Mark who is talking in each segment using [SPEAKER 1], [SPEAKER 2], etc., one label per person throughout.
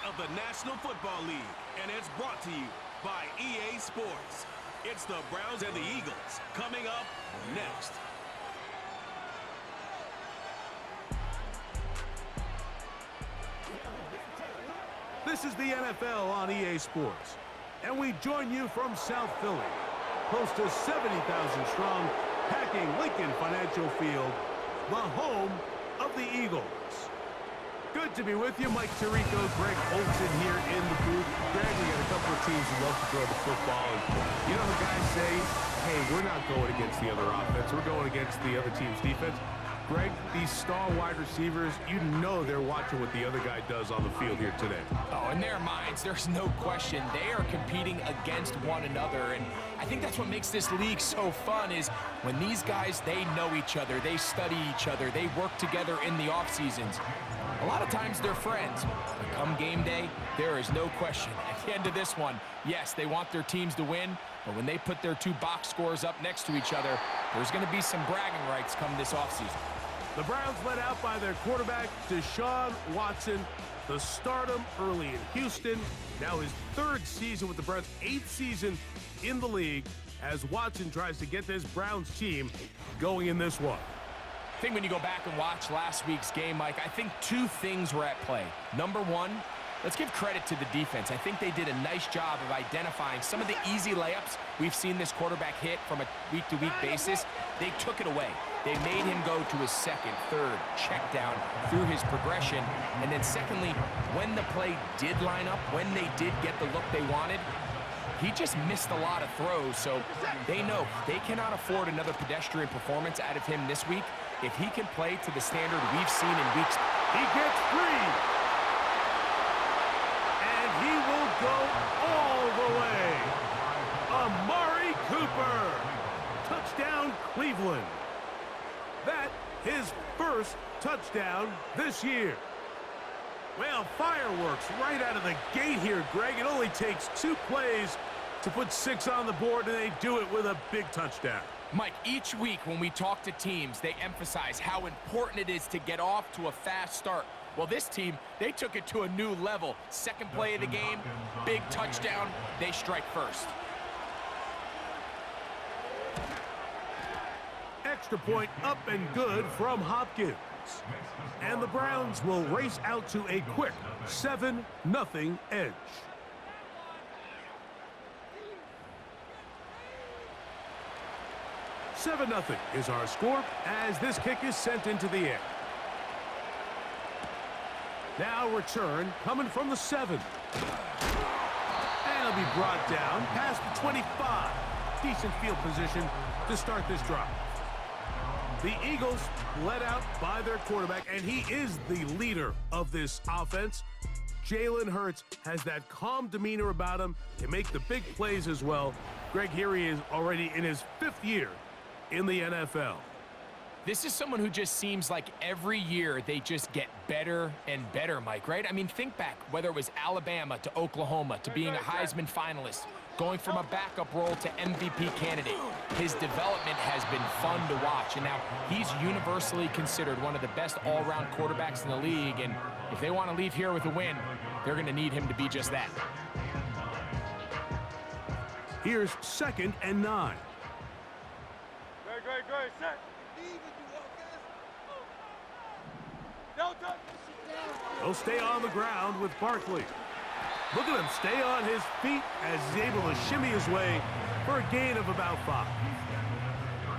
[SPEAKER 1] of the National Football League, and it's brought to you by EA Sports. It's the Browns and the Eagles coming up next.
[SPEAKER 2] This is the NFL on EA Sports, and we join you from South Philly, close to 70,000 strong, packing Lincoln Financial Field, the home of the Eagles. Good to be with you. Mike Tirico, Greg Olson here in the booth. Greg, we got a couple of teams who love to throw the football. And you know the guys say, hey, we're not going against the other offense. We're going against the other team's defense. Greg, these star wide receivers, you know they're watching what the other guy does on the field here today.
[SPEAKER 3] Oh, in their minds, there's no question. They are competing against one another, and I think that's what makes this league so fun is when these guys, they know each other, they study each other, they work together in the off seasons. A lot of times they're friends, but come game day, there is no question. At the end of this one, yes, they want their teams to win, but when they put their two box scores up next to each other, there's going to be some bragging rights come this offseason.
[SPEAKER 2] The Browns led out by their quarterback, Deshaun Watson, the stardom early in Houston. Now his third season with the Browns, 8th season in the league, as Watson tries to get this Browns team going in this one.
[SPEAKER 3] I think when you go back and watch last week's game, Mike, I think two things were at play. Number one, let's give credit to the defense. I think they did a nice job of identifying some of the easy layups we've seen this quarterback hit from a week-to-week basis. They took it away. They made him go to his second, third check down through his progression. And then secondly, when the play did line up, when they did get the look they wanted, he just missed a lot of throws. So they know they cannot afford another pedestrian performance out of him this week. If he can play to the standard we've seen in weeks,
[SPEAKER 2] he gets free. And he will go all the way. Amari Cooper. Touchdown, Cleveland. That his first touchdown this year. Well, fireworks right out of the gate here, Greg. It only takes 2 plays to put 6 on the board, and they do it with a big touchdown.
[SPEAKER 3] Mike, each week when we talk to teams, they emphasize how important it is to get off to a fast start. Well, this team, they took it to a new level. Second play of the game, big touchdown, they strike first.
[SPEAKER 2] Extra point up and good from Hopkins. And the Browns will race out to a quick 7-0 edge. $7-0 is our score as this kick is sent into the air. Now return coming from the 7. And it'll be brought down past the 25. Decent field position to start this drive. The Eagles led out by their quarterback, and he is the leader of this offense. Jalen Hurts has that calm demeanor about him. Can make the big plays as well. Greg, here he is already in his 5th year in the NFL.
[SPEAKER 3] This is someone who just seems like every year they just get better and better, Mike, right? I mean, think back, whether it was Alabama to Oklahoma to being a Heisman finalist, going from a backup role to MVP candidate. His development has been fun to watch, and now he's universally considered one of the best all-around quarterbacks in the league, and if they want to leave here with a win, they're going to need him to be just that.
[SPEAKER 2] Here's 2nd and 9.
[SPEAKER 4] Great, set.
[SPEAKER 2] He'll stay on the ground with Barkley. Look at him stay on his feet as he's able to shimmy his way for a gain of about 5.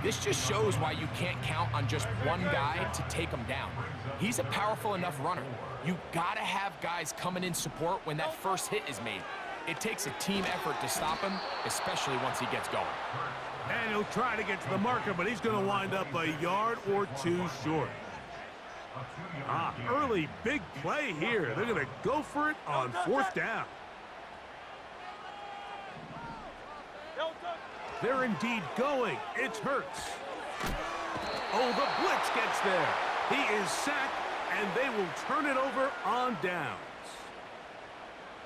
[SPEAKER 3] This just shows why you can't count on just one guy to take him down. He's a powerful enough runner. You gotta have guys coming in support when that first hit is made. It takes a team effort to stop him, especially once he gets going.
[SPEAKER 2] And he'll try to get to the marker, but he's going to wind up a yard or 2 short. Early big play here. They're going to go for it on 4th down. They're indeed going. It's Hurts. Oh, the blitz gets there. He is sacked, and they will turn it over on downs.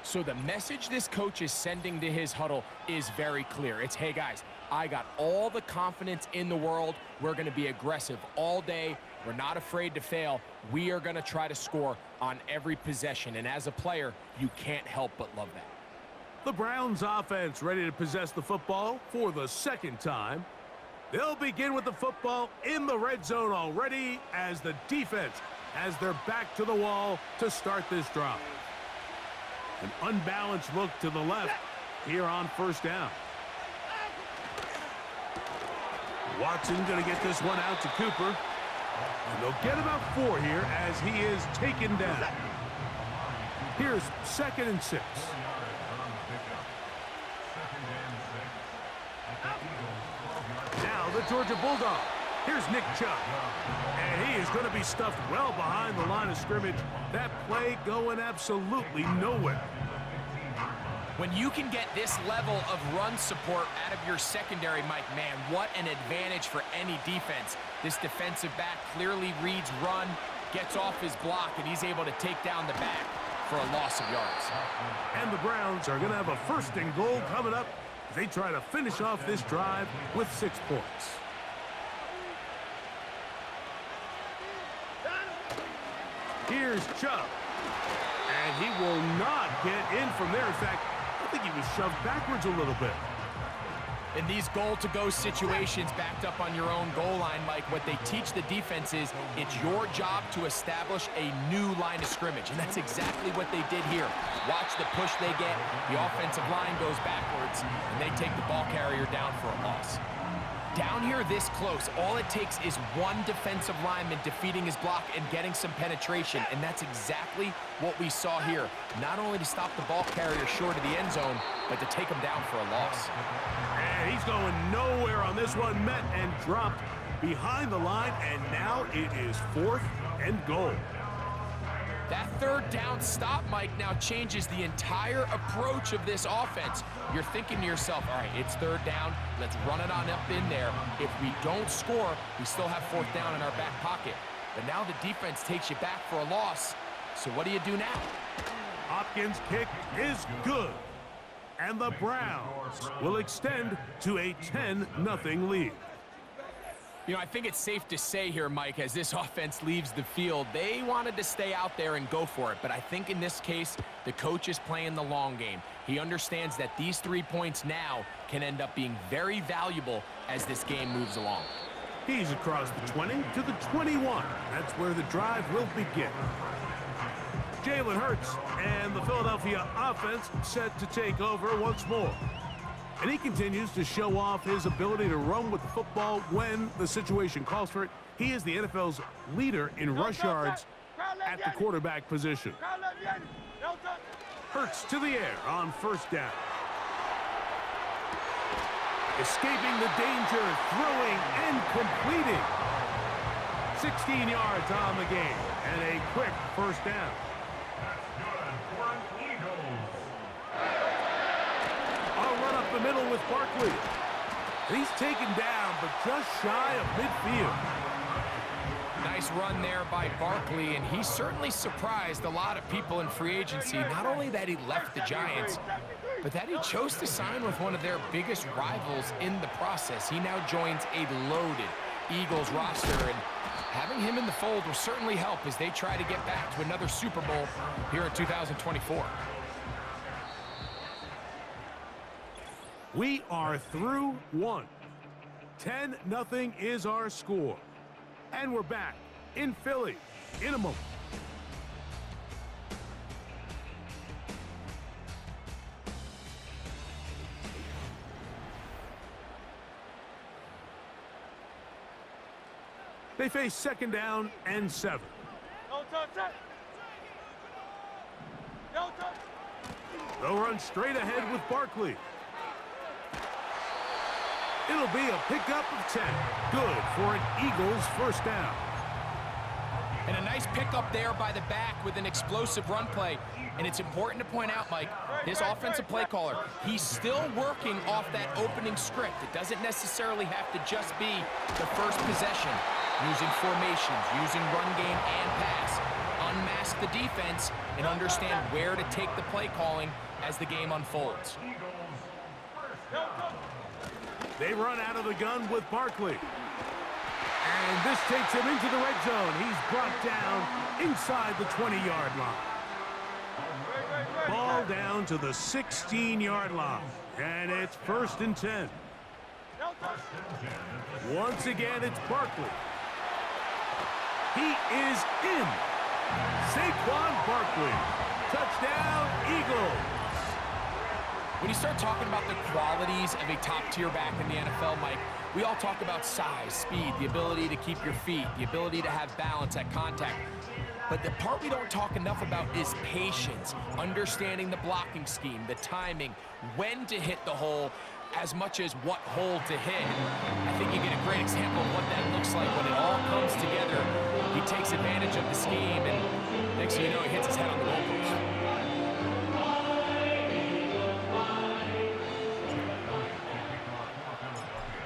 [SPEAKER 3] So the message this coach is sending to his huddle is very clear. It's, hey, guys, I got all the confidence in the world. We're going to be aggressive all day. We're not afraid to fail. We are going to try to score on every possession. And as a player, you can't help but love that.
[SPEAKER 2] The Browns offense ready to possess the football for the second time. They'll begin with the football in the red zone already as the defense has their back to the wall to start this drive. An unbalanced look to the left here on first down. Watson going to get this one out to Cooper. And they'll get about 4 here as he is taken down. Here's 2nd and 6. Now the Georgia Bulldog. Here's Nick Chubb. And he is going to be stuffed well behind the line of scrimmage. That play going absolutely nowhere.
[SPEAKER 3] When you can get this level of run support out of your secondary, Mike, man, what an advantage for any defense. This defensive back clearly reads run, gets off his block, and he's able to take down the back for a loss of yards.
[SPEAKER 2] And the Browns are going to have a 1st and goal coming up as they try to finish off this drive with 6 points. Here's Chubb. And he will not get in from there. In fact, I think he was shoved backwards a little bit.
[SPEAKER 3] In these goal-to-go situations backed up on your own goal line, Mike, what they teach the defense is it's your job to establish a new line of scrimmage, and that's exactly what they did here. Watch the push they get. The offensive line goes backwards, and they take the ball carrier down for a loss. Down here this close, all it takes is one defensive lineman defeating his block and getting some penetration, and that's exactly what we saw here. Not only to stop the ball carrier short of the end zone, but to take him down for a loss.
[SPEAKER 2] And he's going nowhere on this one. Met and dropped behind the line, and now it is 4th and goal.
[SPEAKER 3] That 3rd down stop, Mike, now changes the entire approach of this offense. You're thinking to yourself, all right, it's 3rd down. Let's run it on up in there. If we don't score, we still have 4th down in our back pocket. But now the defense takes you back for a loss. So what do you do now?
[SPEAKER 2] Hopkins' kick is good. And the Browns will extend to a 10-0 lead.
[SPEAKER 3] You know, I think it's safe to say here, Mike, as this offense leaves the field, they wanted to stay out there and go for it. But I think in this case, the coach is playing the long game. He understands that these 3 points now can end up being very valuable as this game moves along.
[SPEAKER 2] He's across the 20 to the 21. That's where the drive will begin. Jalen Hurts and the Philadelphia offense set to take over once more. And he continues to show off his ability to run with the football when the situation calls for it. He is the NFL's leader in rush yards at the quarterback position. Hurts to the air on 1st down. Escaping the danger, throwing and completing. 16 yards on the game and a quick 1st down. The middle with Barkley. And he's taken down, but just shy of midfield.
[SPEAKER 3] Nice run there by Barkley, and he certainly surprised a lot of people in free agency. Not only that he left the Giants, but that he chose to sign with one of their biggest rivals in the process. He now joins a loaded Eagles roster, and having him in the fold will certainly help as they try to get back to another Super Bowl here in 2024.
[SPEAKER 2] We are through 1. 10-0 is our score. And we're back in Philly in a moment. They face 2nd down and 7. They'll run straight ahead with Barkley. It'll be a pickup of 10. Good for an Eagles 1st down.
[SPEAKER 3] And a nice pickup there by the back with an explosive run play. And it's important to point out, Mike, this offensive play caller, he's still working off that opening script. It doesn't necessarily have to just be the first possession. Using formations, using run game and pass. Unmask the defense and understand where to take the play calling as the game unfolds.
[SPEAKER 2] They run out of the gun with Barkley. And this takes him into the red zone. He's brought down inside the 20-yard line. Ball down to the 16-yard line. And it's 1st and 10. Once again, it's Barkley. He is in. Saquon Barkley. Touchdown, Eagles.
[SPEAKER 3] When you start talking about the qualities of a top-tier back in the NFL, Mike, we all talk about size, speed, the ability to keep your feet, the ability to have balance at contact. But the part we don't talk enough about is patience, understanding the blocking scheme, the timing, when to hit the hole, as much as what hole to hit. I think you get a great example of what that looks like when it all comes together. He takes advantage of the scheme, and next thing you know, he hits his head on the goalpost.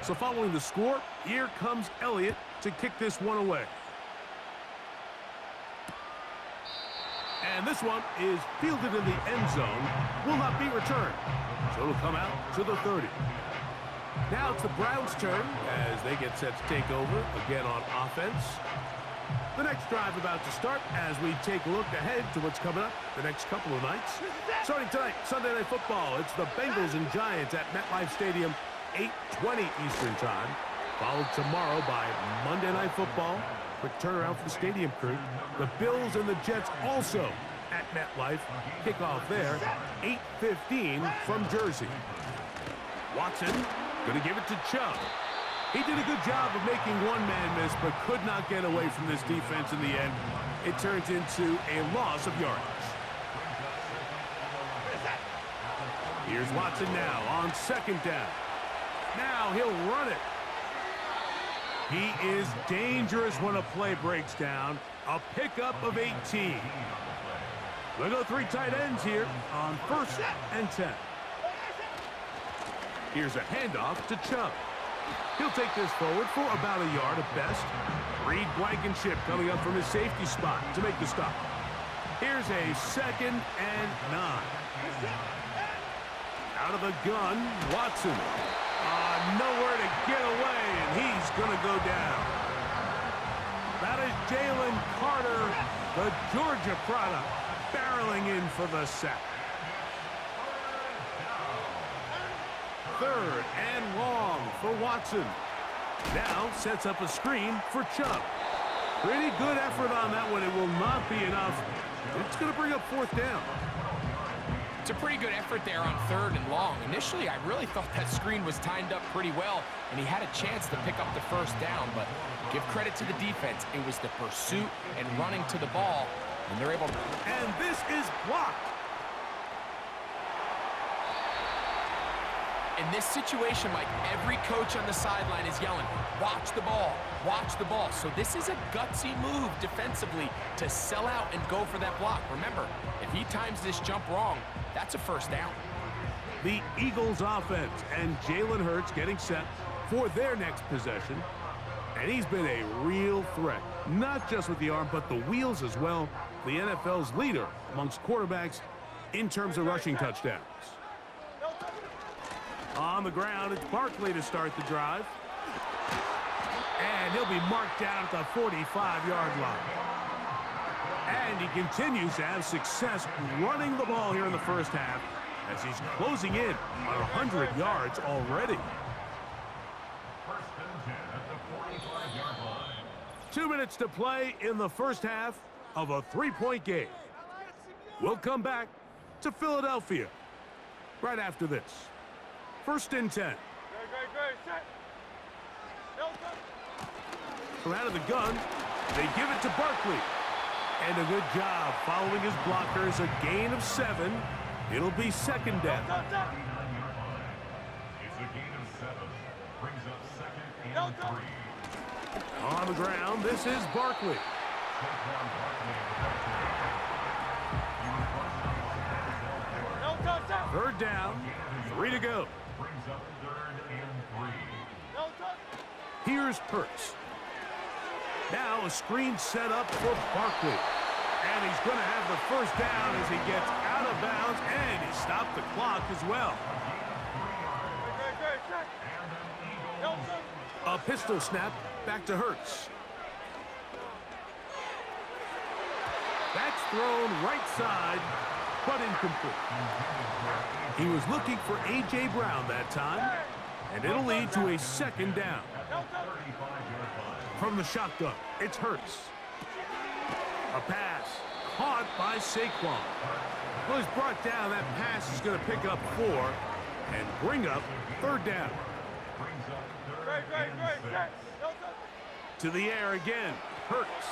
[SPEAKER 2] So following the score, here comes Elliott to kick this one away. And this one is fielded in the end zone, will not be returned. So it'll come out to the 30. Now it's the Browns' turn as they get set to take over again on offense. The next drive about to start as we take a look ahead to what's coming up the next couple of nights. Starting tonight, Sunday Night Football, it's the Bengals and Giants at MetLife Stadium, 8:20 Eastern Time. Followed tomorrow by Monday Night Football. Quick turnaround for the stadium crew. The Bills and the Jets also at MetLife. Kickoff there, 8:15 from Jersey. Watson going to give it to Chubb. He did a good job of making one man miss, but could not get away from this defense in the end. It turns into a loss of yardage. Here's Watson now on 2nd down. Now he'll run it. He is dangerous when a play breaks down. A pickup of 18. We'll go 3 tight ends here on 1st and 10. Here's a handoff to Chubb. He'll take this forward for about a yard at best. Reed Blankenship coming up from his safety spot to make the stop. Here's a 2nd and 9. Out of the gun, Watson. Nowhere to get away, and he's going to go down. That is Jalen Carter, the Georgia product, barreling in for the sack. 3rd and long for Watson. Now sets up a screen for Chubb. Pretty good effort on that one. It will not be enough. It's going to bring up 4th down.
[SPEAKER 3] It's a pretty good effort there on 3rd and long. Initially, I really thought that screen was timed up pretty well, and he had a chance to pick up the 1st down, but give credit to the defense. It was the pursuit and running to the ball, and they're able to...
[SPEAKER 2] And this is blocked.
[SPEAKER 3] In this situation, Mike, every coach on the sideline is yelling, watch the ball, watch the ball. So this is a gutsy move defensively to sell out and go for that block. Remember, if he times this jump wrong, that's a 1st down.
[SPEAKER 2] The Eagles offense and Jalen Hurts getting set for their next possession. And he's been a real threat, not just with the arm, but the wheels as well. The NFL's leader amongst quarterbacks in terms of rushing touchdowns. On the ground, it's Barkley to start the drive. And he'll be marked down at the 45-yard line. And he continues to have success running the ball here in the 1st half as he's closing in on 100 yards already. 2 minutes to play in the 1st half of a 3-point game. We'll come back to Philadelphia right after this. 1st and 10. From out of the gun, they give it to Barkley. And a good job following his blockers. A gain of 7. It'll be 2nd down.
[SPEAKER 4] It's a gain of 7. Brings up 2nd and 3.
[SPEAKER 2] On the ground, this is Barkley. 3rd down. 3 to go.
[SPEAKER 4] Brings up 3rd and 3.
[SPEAKER 2] Here's Hurts. Now a screen set up for Barkley. And he's going to have the 1st down as he gets out of bounds, and he stopped the clock as well. A pistol snap back to Hurts. That's thrown right side, but incomplete. He was looking for A.J. Brown that time, and it'll lead to a second down. From the shotgun, it's Hurts. A pass caught by Saquon. Well, he's brought down. That pass is going to pick up 4 and bring up third down. To the air again, Hurts.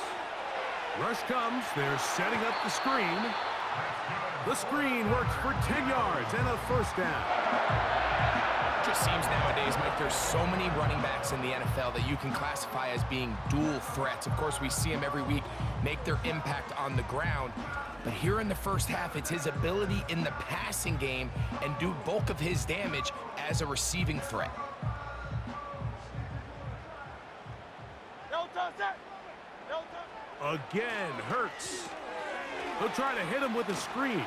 [SPEAKER 2] Rush comes, they're setting up the screen. The screen works for 10 yards and a first down.
[SPEAKER 3] It just seems nowadays, Mike, there's so many running backs in the NFL that you can classify as being dual threats. Of course, we see them every week make their impact on the ground. But here in the first half, it's his ability in the passing game and do bulk of his damage as a receiving threat.
[SPEAKER 2] Again, Hurts. They'll try to hit him with a screen.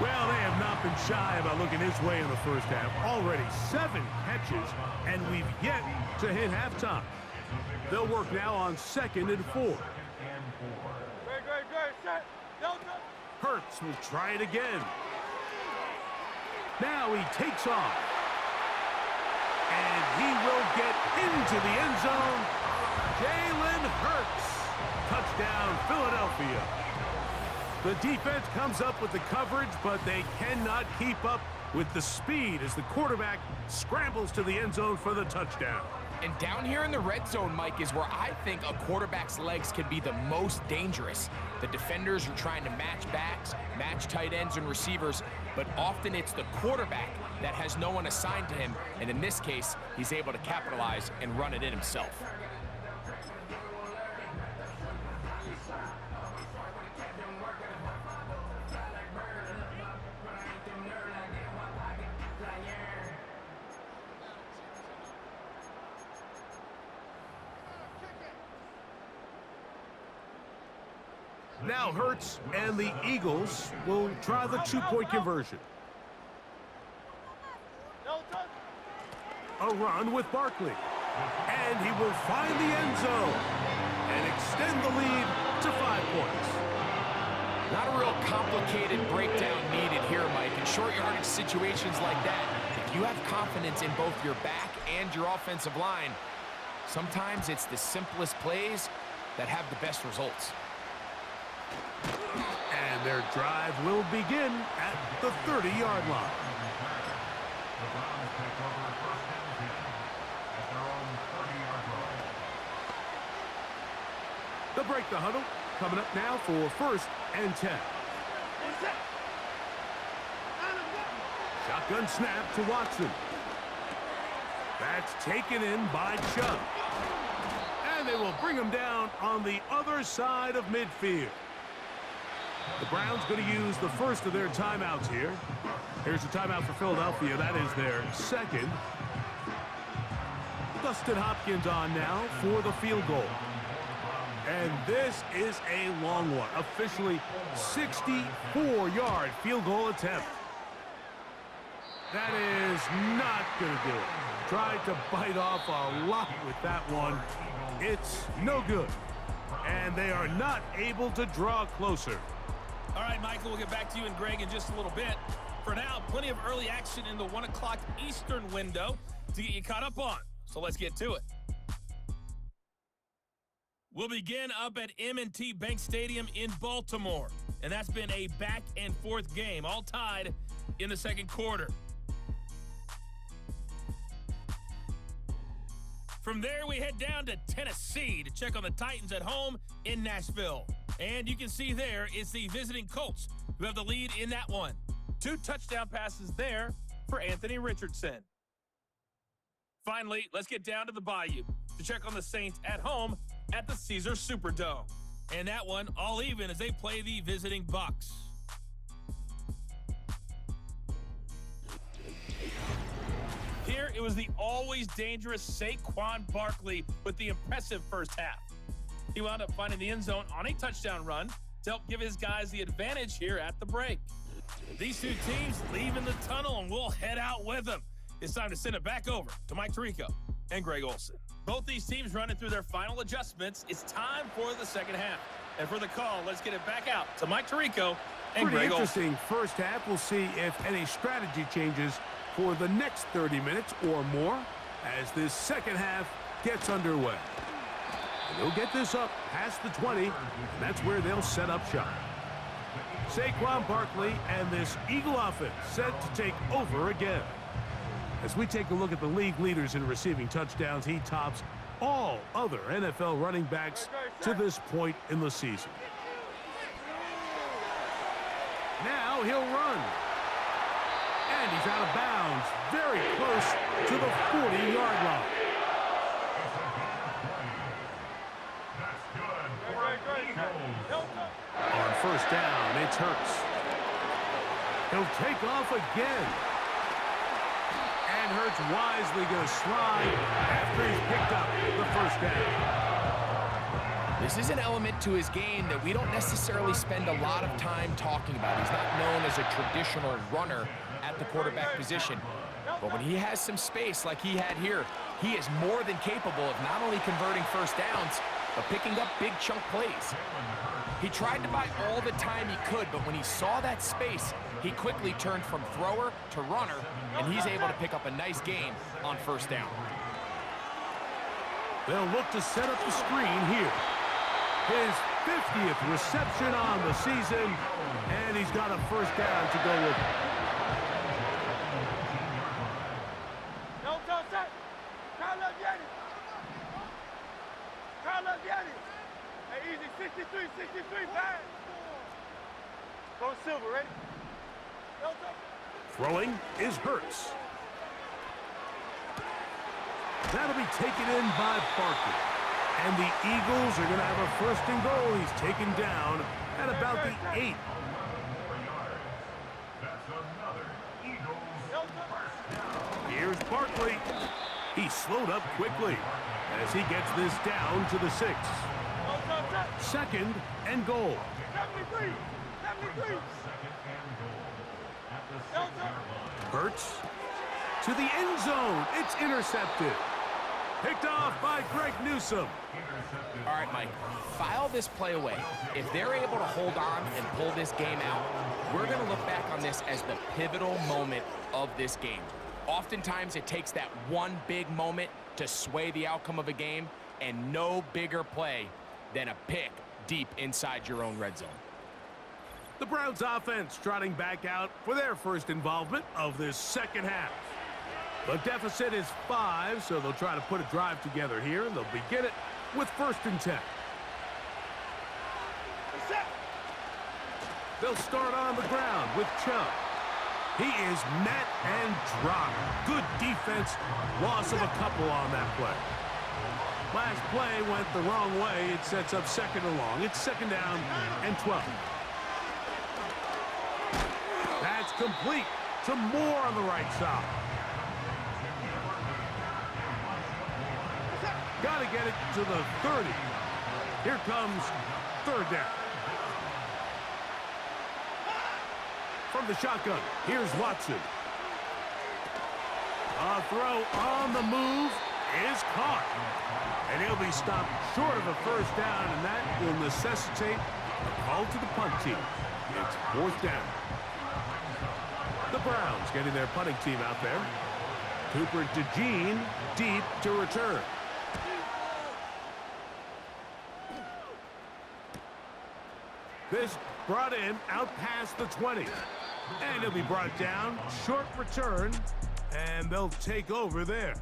[SPEAKER 2] Well, they have not been shy about looking his way in the first half. Already 7 catches, and we've yet to hit halftime. They'll work now on 2nd and 4. Hurts will try it again. Now he takes off. And he will get into the end zone. Jalen Hurts. Touchdown, Philadelphia. The defense comes up with the coverage, but they cannot keep up with the speed as the quarterback scrambles to the end zone for the touchdown.
[SPEAKER 3] And down here in the red zone, Mike, is where I think a quarterback's legs can be the most dangerous. The defenders are trying to match backs, match tight ends and receivers, but often it's the quarterback that has no one assigned to him, and in this case, he's able to capitalize and run it in himself.
[SPEAKER 2] Now Hurts and the Eagles will try the 2-point conversion. A run with Barkley. And he will find the end zone and extend the lead to 5 points.
[SPEAKER 3] Not a real complicated breakdown needed here, Mike. In short yardage situations like that, if you have confidence in both your back and your offensive line, sometimes it's the simplest plays that have the best results.
[SPEAKER 2] And their drive will begin at the 30-yard line.
[SPEAKER 4] The Browns take over 1st and 10 at their own 30-yard line.
[SPEAKER 2] They'll break the huddle. Coming up now for 1st and 10. Shotgun snap to Watson. That's taken in by Chubb. And they will bring him down on the other side of midfield. The Browns going to use the first of their timeouts here. Here's a timeout for Philadelphia. That is their 2nd. Dustin Hopkins on now for the field goal. And this is a long one. Officially 64-yard field goal attempt. That is not going to do it. Tried to bite off a lot with that one. It's no good. And they are not able to draw closer.
[SPEAKER 5] All right, Michael, we'll get back to you and Greg in just a little bit. For now, plenty of early action in the 1 o'clock Eastern window to get you caught up on. So let's get to it. We'll begin up at M&T Bank Stadium in Baltimore. And that's been a back-and-forth game, all tied in the 2nd quarter. From there, we head down to Tennessee to check on the Titans at home in Nashville. And you can see there it's the visiting Colts who have the lead in that one. 2 touchdown passes there for Anthony Richardson. Finally, let's get down to the Bayou to check on the Saints at home at the Caesars Superdome. And that one all even as they play the visiting Bucs. Here, it was the always dangerous Saquon Barkley with the impressive first half. He wound up finding the end zone on a touchdown run to help give his guys the advantage here at the break. These 2 teams leave in the tunnel, and we'll head out with them. It's time to send it back over to Mike Tirico and Greg Olsen. Both these teams running through their final adjustments. It's time for the second half. And for the call, let's get it back out to Mike Tirico and Greg Olsen.
[SPEAKER 2] Pretty interesting first half. We'll see if any strategy changes for the next 30 minutes or more as this second half gets underway. And they'll get this up past the 20, and that's where they'll set up shop. Saquon Barkley and this Eagle offense set to take over again. As we take a look at the league leaders in receiving touchdowns, he tops all other NFL running backs to this point in the season. Now he'll run. And he's out of bounds, very close to the 40-yard line. On first down, it's Hurts. He'll take off again. And Hurts wisely going to slide after he's picked up the first down.
[SPEAKER 3] This is an element to his game that we don't necessarily spend a lot of time talking about. He's not known as a traditional runner at the quarterback position. But when he has some space like he had here, he is more than capable of not only converting first downs, but picking up big chunk plays. He tried to buy all the time he could, but when he saw that space, he quickly turned from thrower to runner, and he's able to pick up a nice gain on first down.
[SPEAKER 2] They'll look to set up the screen here. His 50th reception on the season, and he's got a first down to go with it.
[SPEAKER 6] Hey, easy, 63, bang. Go Silver, ready?
[SPEAKER 2] Throwing is Hurts. That'll be taken in by Barkley. And the Eagles are going to have a first and goal. He's taken down at about the 8. Here's Barkley. He slowed up quickly as he gets this down to the 6. Second and goal.
[SPEAKER 6] 73.
[SPEAKER 2] Hurts to the end zone. It's intercepted. Picked off by Greg Newsome.
[SPEAKER 3] All right, Mike, file this play away. If they're able to hold on and pull this game out, we're going to look back on this as the pivotal moment of this game. Oftentimes, it takes that one big moment to sway the outcome of a game, and no bigger play than a pick deep inside your own red zone.
[SPEAKER 2] The Browns offense trotting back out for their first involvement of this second half. The deficit is 5, so they'll try to put a drive together here, and they'll begin it with first and 10. They'll start on the ground with Chubb. He is met and dropped. Good defense, loss of a couple on that play. Last play went the wrong way. It sets up second and long. It's second down and 12. That's complete to Moore on the right side. Got to get it to the 30. Here comes third down. From the shotgun, here's Watson. A throw on the move is caught. And he'll be stopped short of a first down, and that will necessitate a call to the punt team. It's fourth down. The Browns getting their punting team out there. Cooper DeJean deep to return. This brought in out past the 20. And he'll be brought down. Short return. And they'll take over there.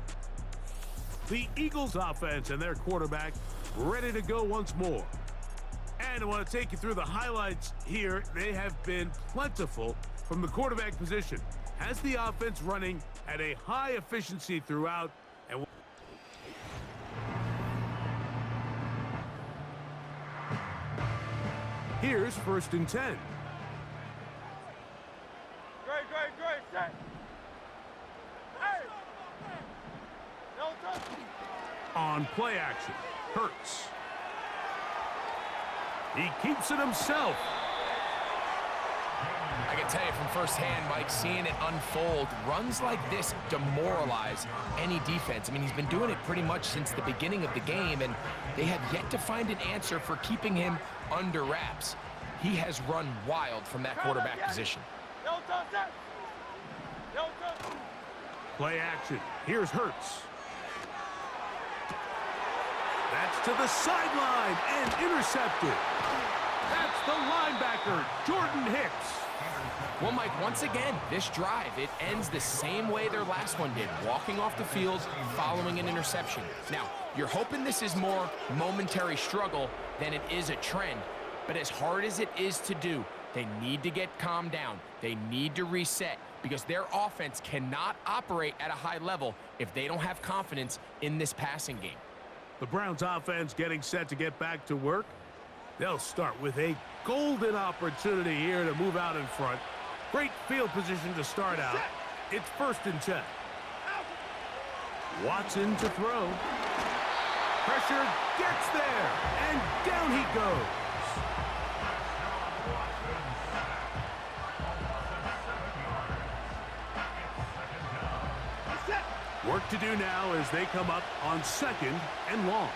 [SPEAKER 2] The Eagles offense and their quarterback ready to go once more. And I want to take you through the highlights here. They have been plentiful from the quarterback position. Has the offense running at a high efficiency throughout. And here's first and 10.
[SPEAKER 6] Great, set. Hey! No touch.
[SPEAKER 2] On play action, Hurts. He keeps it himself.
[SPEAKER 3] I can tell you from firsthand, Mike, seeing it unfold, runs like this demoralize any defense. I mean, he's been doing it pretty much since the beginning of the game, and they have yet to find an answer for keeping him under wraps. He has run wild from that quarterback position.
[SPEAKER 2] Play action. Here's Hurts. That's to the sideline and intercepted. That's the linebacker, Jordan Hicks.
[SPEAKER 3] Well, Mike, once again, this drive, it ends the same way their last one did, walking off the field following an interception. Now, you're hoping this is more momentary struggle than it is a trend, but as hard as it is to do, they need to get calmed down. They need to reset because their offense cannot operate at a high level if they don't have confidence in this passing game.
[SPEAKER 2] The Browns offense getting set to get back to work. They'll start with a golden opportunity here to move out in front. Great field position to start out. It's 1st and 10. Watson to throw. Pressure gets there, and down he goes. Work to do now as they come up on 2nd and long.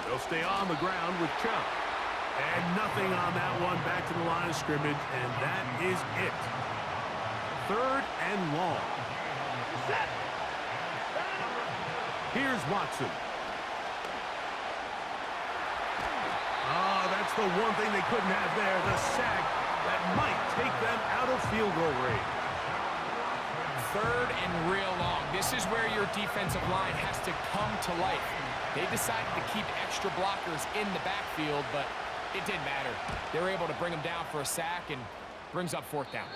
[SPEAKER 2] They'll stay on the ground with Chubb. And nothing on that one, back to the line of scrimmage, and that is it. 3rd and long. Here's Watson. Oh, that's the one thing they couldn't have there, the sack that might take them out of field goal range.
[SPEAKER 3] 3rd and real long. This is where your defensive line has to come to life. They decided to keep extra blockers in the backfield, but it didn't matter. They were able to bring him down for a sack and brings up 4th down.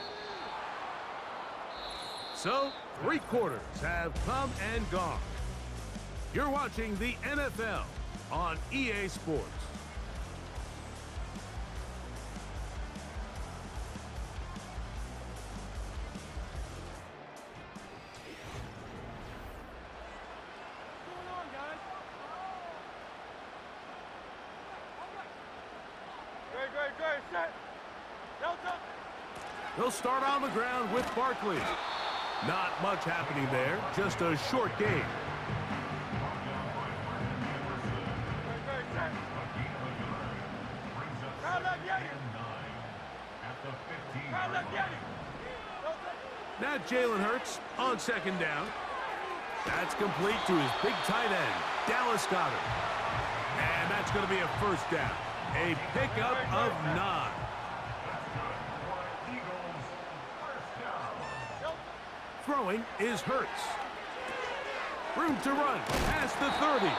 [SPEAKER 2] So, 3 quarters have come and gone. You're watching the NFL on EA Sports. They'll start on the ground with Barkley. Not much happening there, just a short game. Now Jalen Hurts on 2nd down. That's complete to his big tight end, Dallas Goedert. And that's going to be a 1st down. A pickup of 9. Throwing is Hurts. Room to run past the 30.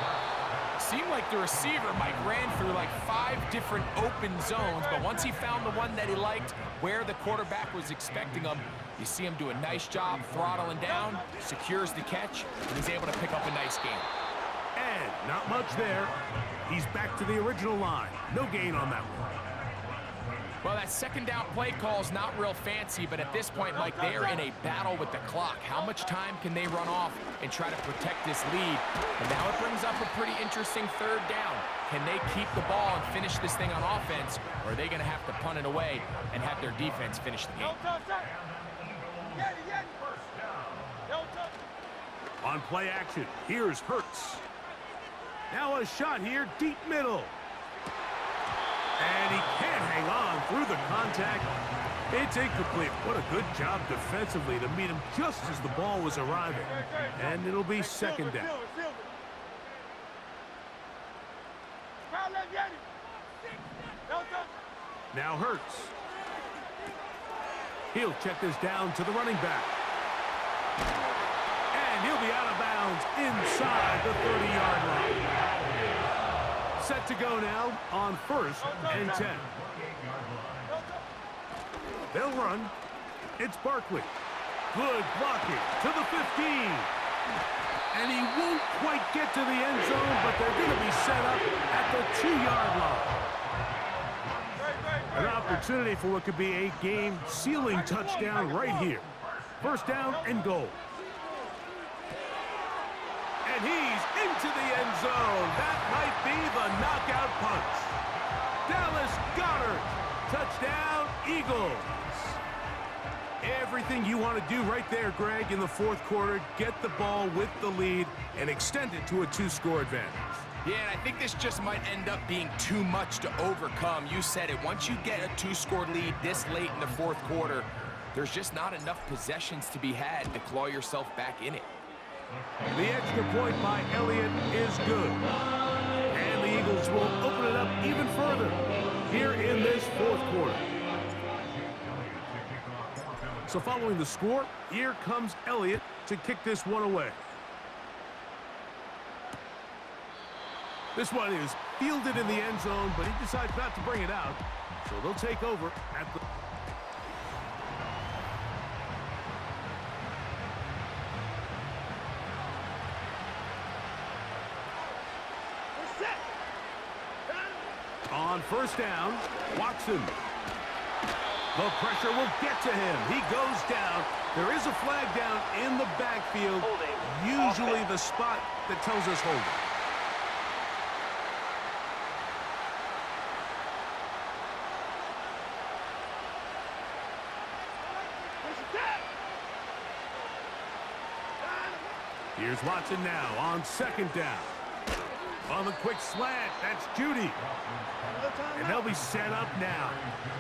[SPEAKER 3] Seemed like the receiver, Mike, ran through like 5 different open zones, but once he found the one that he liked, where the quarterback was expecting him, you see him do a nice job throttling down, secures the catch, and he's able to pick up a nice gain.
[SPEAKER 2] And not much there. He's back to the original line. No gain on that one.
[SPEAKER 3] Well, that 2nd down play call is not real fancy, but at this point, Mike, they are in a battle with the clock. How much time can they run off and try to protect this lead? And now it brings up a pretty interesting 3rd down. Can they keep the ball and finish this thing on offense, or are they going to have to punt it away and have their defense finish the game?
[SPEAKER 2] On play action, here's Hurts. Now a shot here, deep middle. And he can't hang on through the contact. It's incomplete. What a good job defensively to meet him just as the ball was arriving. And it'll be 2nd down. Now Hurts. He'll check this down to the running back. And he'll be out of bounds inside the 30-yard line. Set to go now on 1st and 10. They'll run. It's Barkley. Good blocking to the 15. And he won't quite get to the end zone, but they're going to be set up at the 2-yard line. An opportunity for what could be a game-sealing touchdown right here. 1st down and goal. And he's into the end zone. That might be the knockout punch. Dallas Goedert. Touchdown, Eagles. Everything you want to do right there, Greg, in the fourth quarter. Get the ball with the lead and extend it to a 2-score advantage.
[SPEAKER 3] Yeah, and I think this just might end up being too much to overcome. You said it. Once you get a 2-score lead this late in the fourth quarter, there's just not enough possessions to be had to claw yourself back in it.
[SPEAKER 2] The extra point by Elliott is good. And the Eagles will open it up even further here in this fourth quarter. So following the score, here comes Elliott to kick this one away. This one is fielded in the end zone, but he decides not to bring it out. So they'll take over at the... On first down, Watson. The pressure will get to him. He goes down. There is a flag down in the backfield. Usually the spot that tells us holding. Here's Watson now on second down. On the quick slant, that's Judy. And they'll be set up now.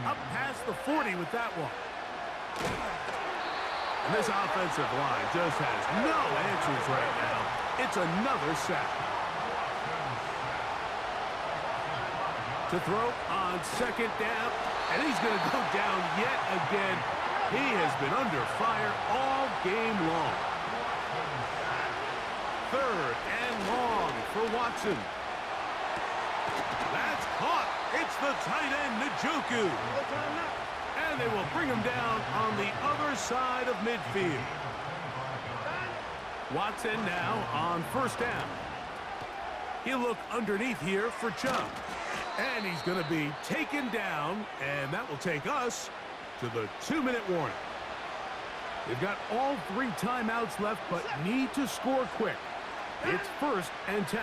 [SPEAKER 2] Up past the 40 with that one. And this offensive line just has no answers right now. It's another sack. To throw on second down. And he's going to go down yet again. He has been under fire all game long. Third and long for Watson. That's caught. It's the tight end, Njoku. And they will bring him down on the other side of midfield. Watson now on first down. He'll look underneath here for Chubb. And he's going to be taken down, and that will take us to the 2-minute warning. They've got all 3 timeouts left, but need to score quick. It's first and 10.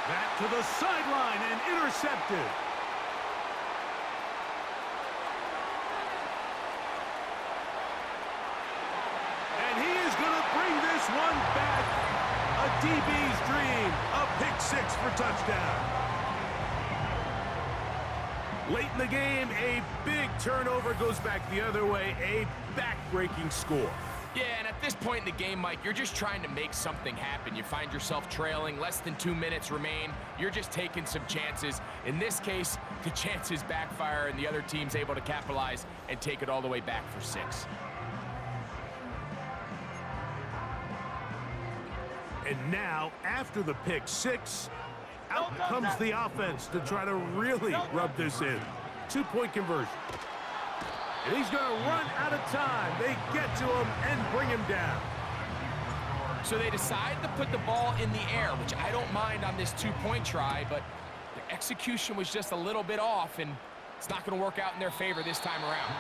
[SPEAKER 2] Back to the sideline and intercepted. And he is going to bring this one back. A DB's dream. A pick 6 for touchdown. Late in the game, a big turnover goes back the other way. A back-breaking score.
[SPEAKER 3] Yeah, and at this point in the game, Mike, you're just trying to make something happen. You find yourself trailing, less than 2 minutes remain. You're just taking some chances. In this case, the chances backfire and the other team's able to capitalize and take it all the way back for 6.
[SPEAKER 2] And now, after the pick 6, out comes the offense to try to really rub this in. 2-point conversion. And he's going to run out of time. They get to him and bring him down.
[SPEAKER 3] So they decide to put the ball in the air, which I don't mind on this 2-point try, but the execution was just a little bit off, and it's not going to work out in their favor this time around.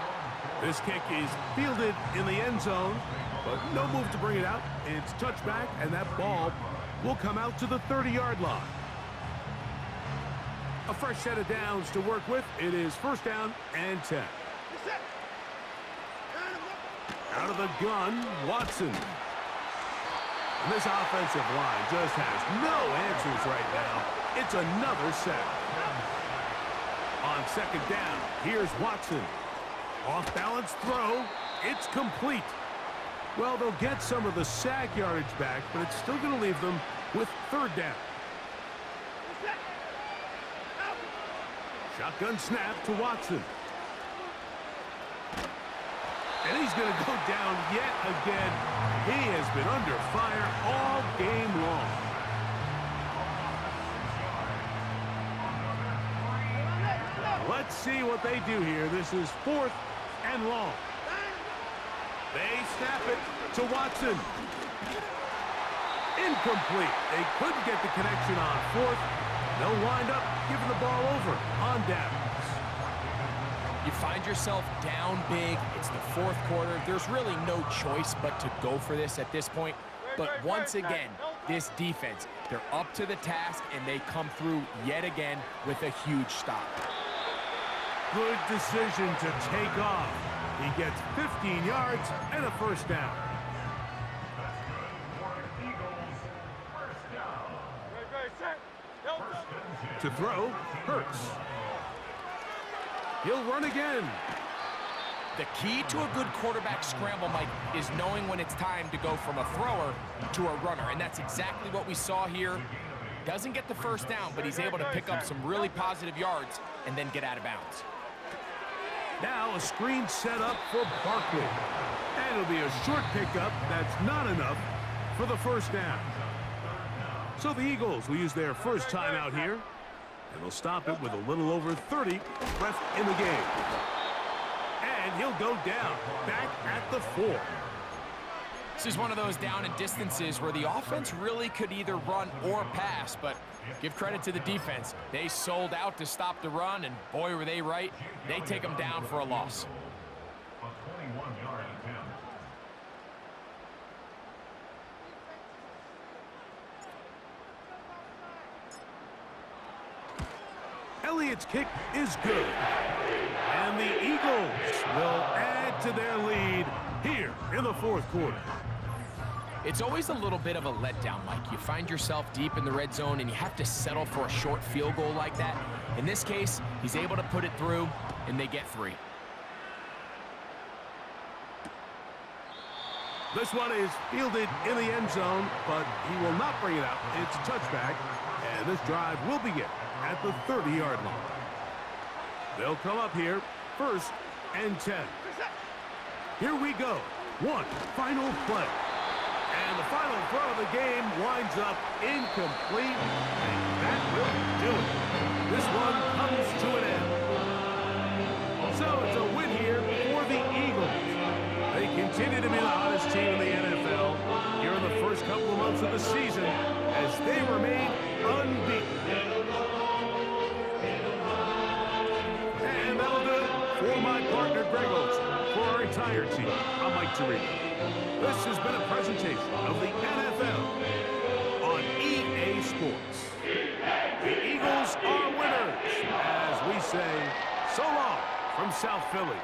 [SPEAKER 2] This kick is fielded in the end zone, but no move to bring it out. It's touchback, and that ball will come out to the 30-yard line. A fresh set of downs to work with. It is first down and 10. Out of the gun, Watson. And this offensive line just has no answers right now. It's another sack. On second down, here's Watson. Off-balance throw. It's complete. Well, they'll get some of the sack yardage back, but it's still going to leave them with third down. Shotgun snap to Watson. And he's going to go down yet again. He has been under fire all game long. Let's see what they do here. This is fourth and long. They snap it to Watson. Incomplete. They couldn't get the connection on fourth. They'll wind up giving the ball over on downs.
[SPEAKER 3] You find yourself down big. It's the fourth quarter. There's really no choice but to go for this at this point. But once again, this defense. They're up to the task, and they come through yet again with a huge stop.
[SPEAKER 2] Good decision to take off. He gets 15 yards and a first down.
[SPEAKER 4] That's good for the Eagles. First down.
[SPEAKER 6] Great, set. Don't touch.
[SPEAKER 4] First and 10.
[SPEAKER 2] To throw, Hurts. He'll run again.
[SPEAKER 3] The key to a good quarterback scramble, Mike, is knowing when it's time to go from a thrower to a runner, and that's exactly what we saw here. Doesn't get the first down, but he's able to pick up some really positive yards and then get out of bounds.
[SPEAKER 2] Now a screen set up for Barkley. And it'll be a short pickup that's not enough for the first down. So the Eagles will use their first timeout here, and they'll stop it with a little over 30 left in the game. And he'll go down, back at the 4.
[SPEAKER 3] This is one of those down and distances where the offense really could either run or pass, but give credit to the defense. They sold out to stop the run, and boy, were they right. They take them down for a loss.
[SPEAKER 4] A 21-yard attempt.
[SPEAKER 2] Elliott's kick is good. And the Eagles will add to their lead here in the fourth quarter.
[SPEAKER 3] It's always a little bit of a letdown, Mike. You find yourself deep in the red zone, and you have to settle for a short field goal like that. In this case, he's able to put it through, and they get 3.
[SPEAKER 2] This one is fielded in the end zone, but he will not bring it out. It's a touchback, and this drive will begin at the 30-yard line. They'll come up here, 1st and 10. Here we go. One final play. And the final throw of the game winds up incomplete, and that will do it. This one comes to an end. So it's a win here for the Eagles. They continue to be the hottest team in the NFL here in the first couple of months of the season as they remain unbeaten. And that'll do it for my partner, Greg Olson. For our entire team, I'm Mike Tirico. This has been a presentation of the NFL on EA Sports. The Eagles are winners, as we say, so long from South Philly.